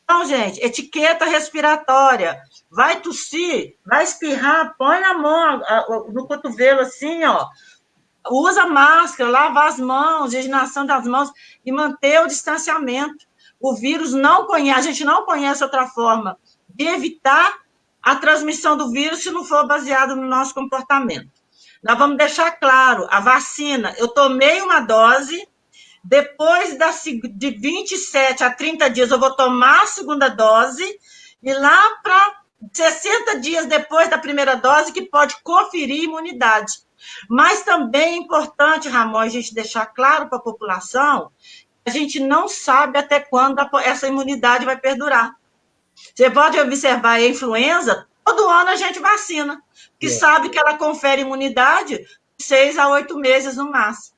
Então, gente, etiqueta respiratória. Vai tossir, vai espirrar, põe a mão no cotovelo assim, ó. Usa máscara, lava as mãos, higienização das mãos e manter o distanciamento. O vírus a gente não conhece outra forma de evitar a transmissão do vírus se não for baseado no nosso comportamento. Nós vamos deixar claro, a vacina, eu tomei uma dose, depois de 27 a 30 dias eu vou tomar a segunda dose, e lá para 60 dias depois da primeira dose que pode conferir imunidade. Mas também é importante, Ramon, a gente deixar claro para a população que a gente não sabe até quando essa imunidade vai perdurar. Você pode observar a influenza, todo ano a gente vacina, que sabe que ela confere imunidade de 6 a 8 meses no máximo.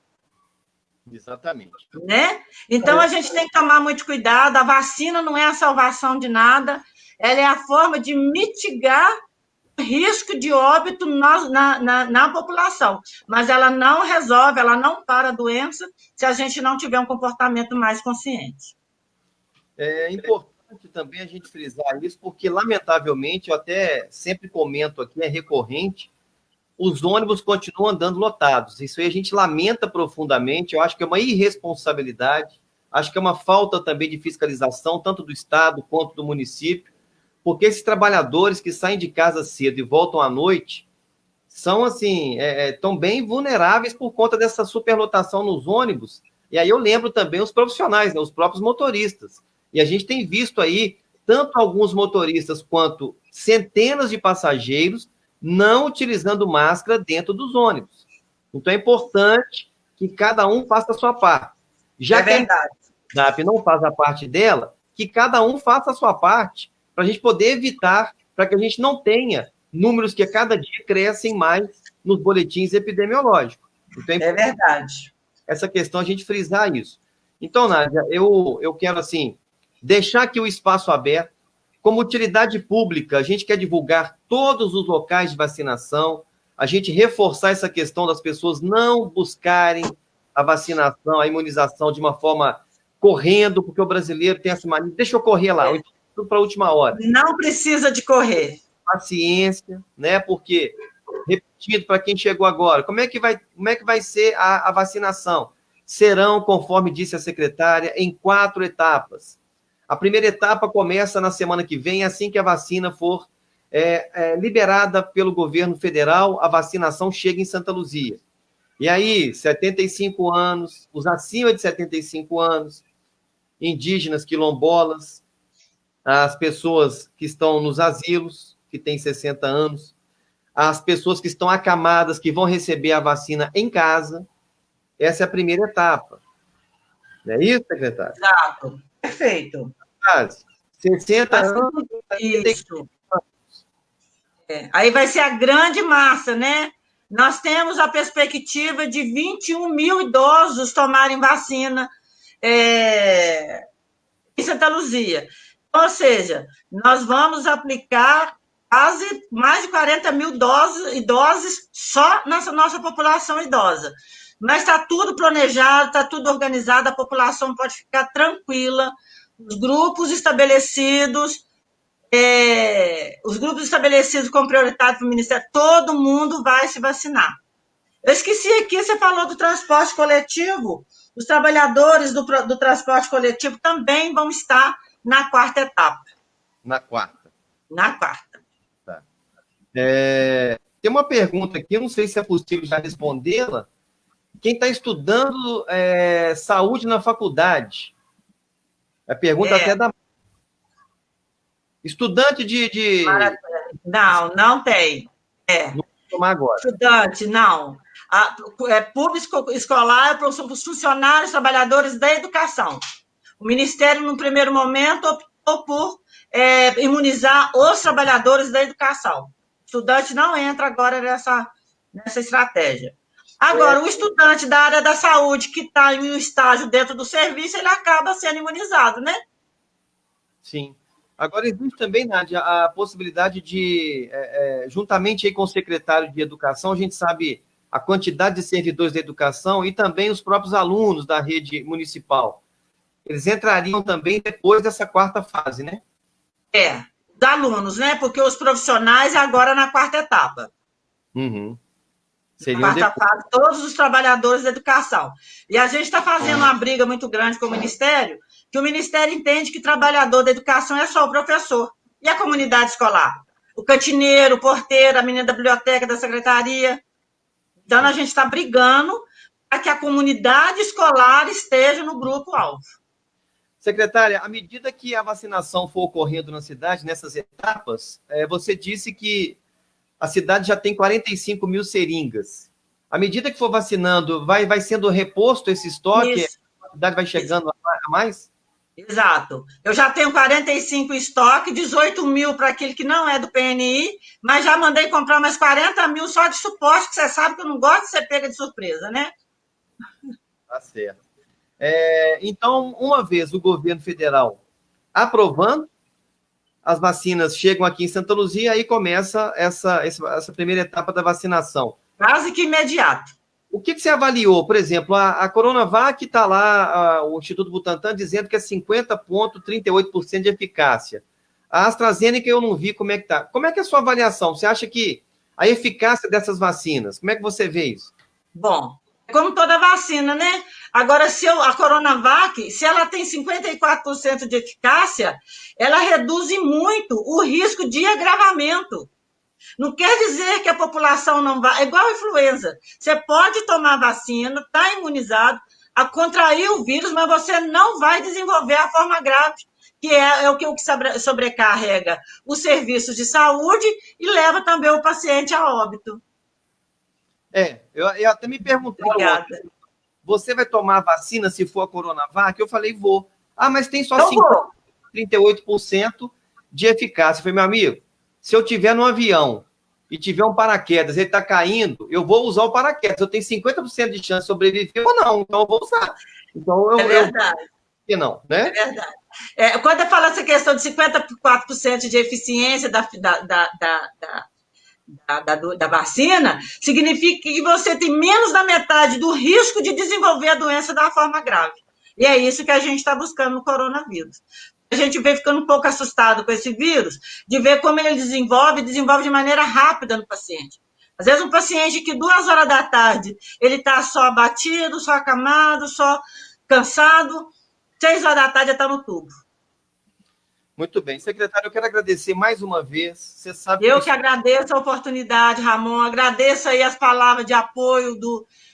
Exatamente. Né? Então, a gente tem que tomar muito cuidado, a vacina não é a salvação de nada, ela é a forma de mitigar o risco de óbito na população, mas ela não resolve, ela não para a doença se a gente não tiver um comportamento mais consciente. É importante também a gente frisar isso, porque, lamentavelmente, eu até sempre comento aqui, é recorrente, os ônibus continuam andando lotados. Isso aí a gente lamenta profundamente, eu acho que é uma irresponsabilidade, acho que é uma falta também de fiscalização, tanto do Estado quanto do município, porque esses trabalhadores que saem de casa cedo e voltam à noite são, assim, tão bem vulneráveis por conta dessa superlotação nos ônibus. E aí eu lembro também os profissionais, né, os próprios motoristas. E a gente tem visto aí, tanto alguns motoristas quanto centenas de passageiros não utilizando máscara dentro dos ônibus. Então, é importante que cada um faça a sua parte. Já que a NAP não faz a parte dela, que cada um faça a sua parte, para a gente poder evitar, para que a gente não tenha números que a cada dia crescem mais nos boletins epidemiológicos. Então, é verdade. Essa questão, a gente frisar isso. Então, Nádia, eu quero, assim, deixar aqui o espaço aberto. Como utilidade pública, a gente quer divulgar todos os locais de vacinação, a gente reforçar essa questão das pessoas não buscarem a vacinação, a imunização de uma forma correndo, porque o brasileiro tem essa mania, deixa eu correr lá, tudo para a última hora. Não precisa de correr. Paciência, né? Porque, repetido para quem chegou agora, como é que vai ser a vacinação? Serão, conforme disse a secretária, em 4 etapas. A primeira etapa começa na semana que vem, assim que a vacina for liberada pelo governo federal, a vacinação chega em Santa Luzia. E aí, 75 anos, os acima de 75 anos, indígenas, quilombolas, as pessoas que estão nos asilos, que têm 60 anos, as pessoas que estão acamadas, que vão receber a vacina em casa, essa é a primeira etapa. Não é isso, secretário? Exato. Perfeito. 60 anos. Isso. Aí vai ser a grande massa, né? Nós temos a perspectiva de 21 mil idosos tomarem vacina em Santa Luzia. Ou seja, nós vamos aplicar quase mais de 40 mil doses só na nossa população idosa. Mas está tudo planejado, está tudo organizado, a população pode ficar tranquila, os grupos estabelecidos como prioridade para o Ministério, todo mundo vai se vacinar. Eu esqueci aqui, você falou do transporte coletivo. Os trabalhadores do transporte coletivo também vão estar na quarta etapa. Na quarta. Na quarta. Tá. Tem uma pergunta aqui, eu não sei se é possível já respondê-la. Quem está estudando saúde na faculdade? A pergunta até da... Estudante de... Não tem. Não vou tomar agora. Estudante, não. Público escolar para os funcionários, trabalhadores da educação. O Ministério, no primeiro momento, optou por imunizar os trabalhadores da educação. O estudante não entra agora nessa estratégia. Agora, o estudante da área da saúde que está em um estágio dentro do serviço, ele acaba sendo imunizado, né? Sim. Agora, existe também, Nádia, a possibilidade de, juntamente aí com o secretário de Educação, a gente sabe a quantidade de servidores da educação e também os próprios alunos da rede municipal. Eles entrariam também depois dessa quarta fase, né? Os alunos, né? Porque os profissionais agora na quarta etapa. Uhum. Na quarta fase, todos os trabalhadores da educação. E a gente está fazendo uma briga muito grande com o Ministério, que o Ministério entende que trabalhador da educação é só o professor. E a comunidade escolar? O cantineiro, o porteiro, a menina da biblioteca, da secretaria. Então, a gente está brigando para que a comunidade escolar esteja no grupo-alvo. Secretária, à medida que a vacinação for ocorrendo na cidade, nessas etapas, você disse que a cidade já tem 45 mil seringas. À medida que for vacinando, vai sendo reposto esse estoque? Isso. A cidade vai chegando a mais? Exato. Eu já tenho 45 em estoque, 18 mil para aquele que não é do PNI, mas já mandei comprar mais 40 mil só de suporte, que você sabe que eu não gosto de ser pega de surpresa, né? Tá certo. Então, uma vez o governo federal aprovando, as vacinas chegam aqui em Santa Luzia, aí começa essa primeira etapa da vacinação. Quase que imediato. O que você avaliou? Por exemplo, a Coronavac está lá, o Instituto Butantan, dizendo que é 50,38% de eficácia. A AstraZeneca eu não vi como é que está. Como é que é a sua avaliação? Você acha que a eficácia dessas vacinas, como é que você vê isso? Bom, como toda vacina, né? Agora, a Coronavac, se ela tem 54% de eficácia, ela reduz muito o risco de agravamento. Não quer dizer que a população não vai... É igual a influenza. Você pode tomar vacina, está imunizado, a contrair o vírus, mas você não vai desenvolver a forma grave, que é o que sobrecarrega os serviços de saúde e leva também o paciente a óbito. Eu até me perguntei, você vai tomar a vacina se for a Coronavac? Eu falei, vou. Mas tem só 38% de eficácia. Eu falei, meu amigo, se eu estiver no avião e tiver um paraquedas, ele está caindo, eu vou usar o paraquedas. Eu tenho 50% de chance de sobreviver ou não, então eu vou usar. Então, é verdade. Que não, né? É verdade. Quando eu falo essa questão de 54% de eficiência da vacina, significa que você tem menos da metade do risco de desenvolver a doença da forma grave. E é isso que a gente está buscando no coronavírus. A gente vem ficando um pouco assustado com esse vírus, de ver como ele desenvolve de maneira rápida no paciente. Às vezes um paciente que 2 horas da tarde, ele está só abatido, só acamado, só cansado, 6 horas da tarde está no tubo. Muito bem. Secretário, eu quero agradecer mais uma vez. Você sabe eu que agradeço a oportunidade, Ramon, agradeço aí as palavras de apoio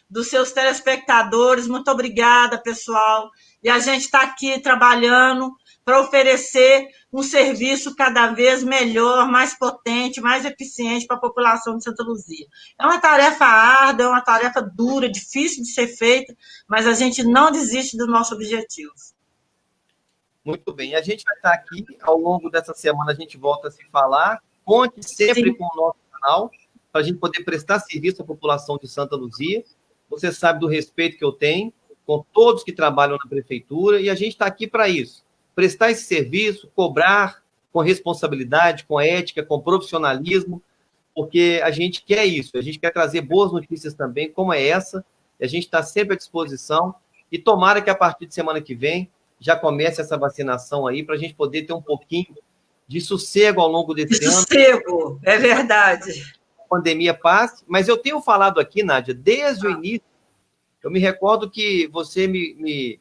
dos seus telespectadores. Muito obrigada, pessoal. E a gente está aqui trabalhando para oferecer um serviço cada vez melhor, mais potente, mais eficiente para a população de Santa Luzia. É uma tarefa árdua, é uma tarefa dura, difícil de ser feita, mas a gente não desiste do nosso objetivo. Muito bem. A gente vai estar aqui, ao longo dessa semana, a gente volta a se falar. Conte sempre com o nosso canal, para a gente poder prestar serviço à população de Santa Luzia. Você sabe do respeito que eu tenho com todos que trabalham na prefeitura, e a gente está aqui para isso. Prestar esse serviço, cobrar com responsabilidade, com ética, com profissionalismo, porque a gente quer isso, a gente quer trazer boas notícias também, como é essa, e a gente está sempre à disposição, e tomara que a partir de semana que vem já comece essa vacinação aí, para a gente poder ter um pouquinho de sossego ao longo desse ano. Sossego, é verdade. A pandemia passe, mas eu tenho falado aqui, Nádia, desde o início, eu me recordo que você me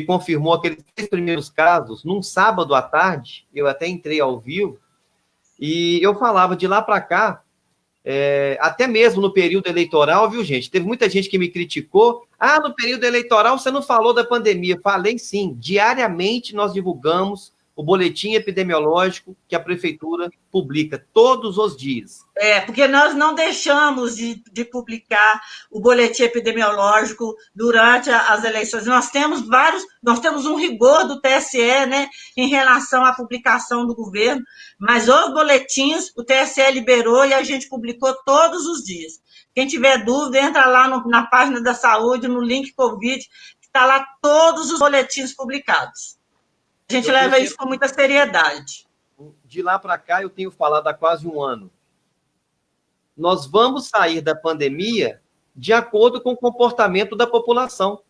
confirmou aqueles 3 primeiros casos, num sábado à tarde, eu até entrei ao vivo, e eu falava de lá para cá, até mesmo no período eleitoral, viu, gente? Teve muita gente que me criticou. Ah, no período eleitoral você não falou da pandemia. Falei sim. Diariamente nós divulgamos o boletim epidemiológico que a prefeitura publica todos os dias. Porque nós não deixamos de publicar o boletim epidemiológico durante as eleições. Nós temos um rigor do TSE, né, em relação à publicação do governo, mas os boletins o TSE liberou e a gente publicou todos os dias. Quem tiver dúvida, entra lá na página da saúde, no link Covid, que está lá todos os boletins publicados. A gente leva isso com muita seriedade. De lá para cá, eu tenho falado há quase um ano. Nós vamos sair da pandemia de acordo com o comportamento da população.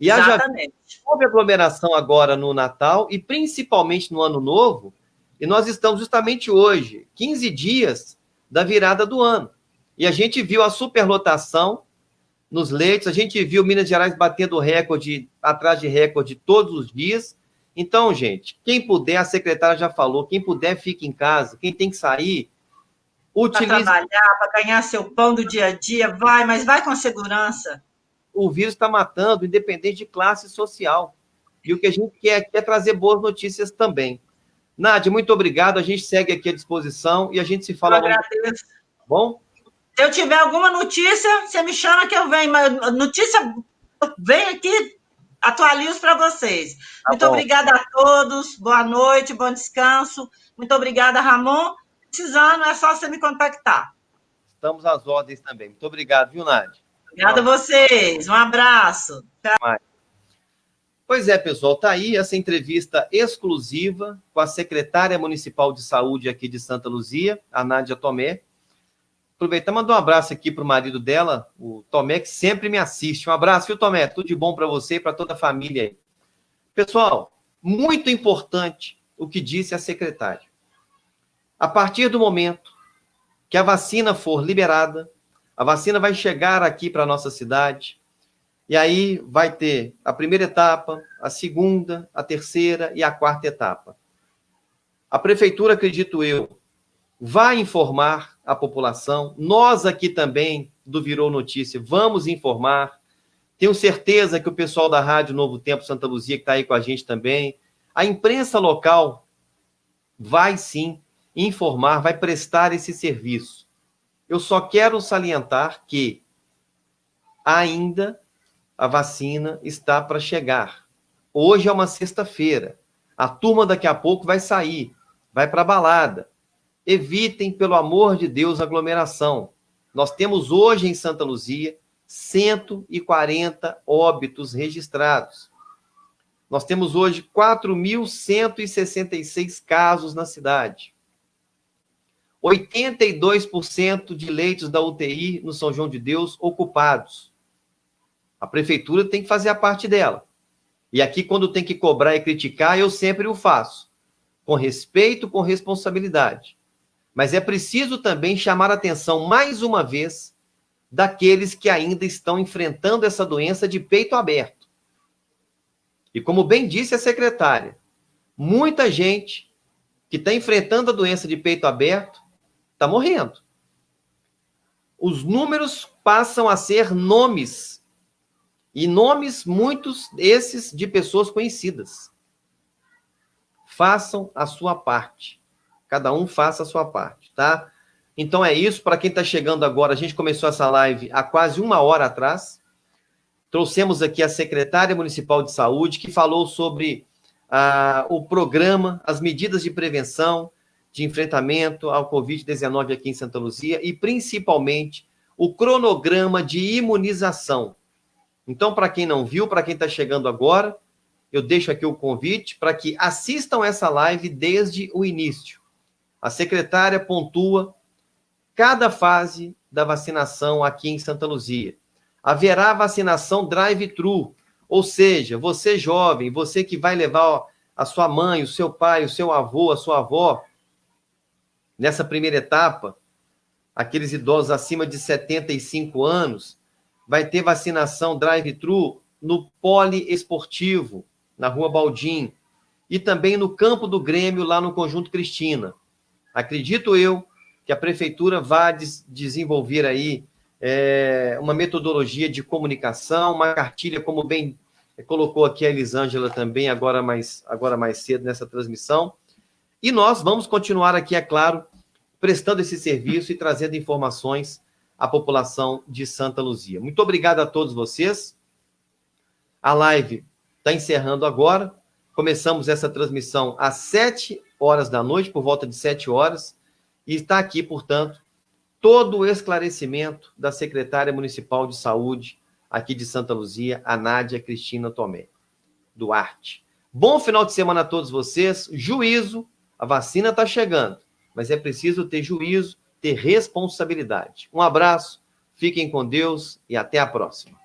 E exatamente. Houve aglomeração agora no Natal e principalmente no Ano Novo, e nós estamos justamente hoje, 15 dias da virada do ano. E a gente viu a superlotação nos leitos, a gente viu Minas Gerais batendo recorde, atrás de recorde todos os dias. Então, gente, quem puder, a secretária já falou, quem puder, fique em casa, quem tem que sair, utilize... Para trabalhar, para ganhar seu pão do dia a dia, mas vai com segurança. O vírus está matando, independente de classe social. E o que a gente quer é trazer boas notícias também. Nádia, muito obrigado, a gente segue aqui à disposição e a gente se fala... Eu agradeço. Bom? Se eu tiver alguma notícia, você me chama que eu venho. Mas notícia, eu venho aqui... atualizo para vocês. Muito obrigada a todos, boa noite, bom descanso. Muito obrigada, Ramon. Precisando, é só você me contactar. Estamos às ordens também. Muito obrigado, viu, Nádia? Obrigada a vocês. Um abraço. Tchau. Pois é, pessoal, está aí essa entrevista exclusiva com a secretária municipal de saúde aqui de Santa Luzia, a Nádia Tomé. Aproveitar e mandar um abraço aqui para o marido dela, o Tomé, que sempre me assiste. Um abraço, viu, Tomé? Tudo de bom para você e para toda a família aí. Pessoal, muito importante o que disse a secretária. A partir do momento que a vacina for liberada, a vacina vai chegar aqui para a nossa cidade, e aí vai ter a primeira etapa, a segunda, a terceira e a quarta etapa. A prefeitura, acredito eu, vai informar a população. Nós aqui também, do Virou Notícia, vamos informar. Tenho certeza que o pessoal da Rádio Novo Tempo Santa Luzia, que está aí com a gente também, a imprensa local vai sim informar, vai prestar esse serviço. Eu só quero salientar que ainda a vacina está para chegar. Hoje é uma sexta-feira. A turma daqui a pouco vai sair, vai para a balada. Evitem, pelo amor de Deus, aglomeração. Nós temos hoje em Santa Luzia 140 óbitos registrados. Nós temos hoje 4.166 casos na cidade. 82% de leitos da UTI no São João de Deus ocupados. A prefeitura tem que fazer a parte dela. E aqui, quando tem que cobrar e criticar, eu sempre o faço. Com respeito, com responsabilidade. Mas é preciso também chamar a atenção, mais uma vez, daqueles que ainda estão enfrentando essa doença de peito aberto. E como bem disse a secretária, muita gente que está enfrentando a doença de peito aberto está morrendo. Os números passam a ser nomes. E nomes, muitos esses de pessoas conhecidas. Façam a sua parte. Cada um faça a sua parte, tá? Então é isso. Para quem está chegando agora, a gente começou essa live há quase 1 hora atrás. Trouxemos aqui a secretária municipal de saúde, que falou sobre o programa, as medidas de prevenção, de enfrentamento ao Covid-19 aqui em Santa Luzia e, principalmente, o cronograma de imunização. Então, para quem não viu, para quem está chegando agora, eu deixo aqui o convite para que assistam essa live desde o início. A secretária pontua cada fase da vacinação aqui em Santa Luzia. Haverá vacinação drive-thru, ou seja, você jovem, você que vai levar a sua mãe, o seu pai, o seu avô, a sua avó, nessa primeira etapa, aqueles idosos acima de 75 anos, vai ter vacinação drive-thru no poliesportivo, na Rua Baldim, e também no campo do Grêmio, lá no Conjunto Cristina. Acredito eu que a prefeitura vai desenvolver aí uma metodologia de comunicação, uma cartilha, como bem colocou aqui a Elisângela também, agora mais cedo nessa transmissão. E nós vamos continuar aqui, é claro, prestando esse serviço e trazendo informações à população de Santa Luzia. Muito obrigado a todos vocês. A live está encerrando agora. Começamos essa transmissão às 7 horas da noite, por volta de 7 horas. E está aqui, portanto, todo o esclarecimento da secretária municipal de saúde aqui de Santa Luzia, a Nádia Cristina Tomé Duarte. Bom final de semana a todos vocês. Juízo, a vacina está chegando, mas é preciso ter juízo, ter responsabilidade. Um abraço, fiquem com Deus e até a próxima.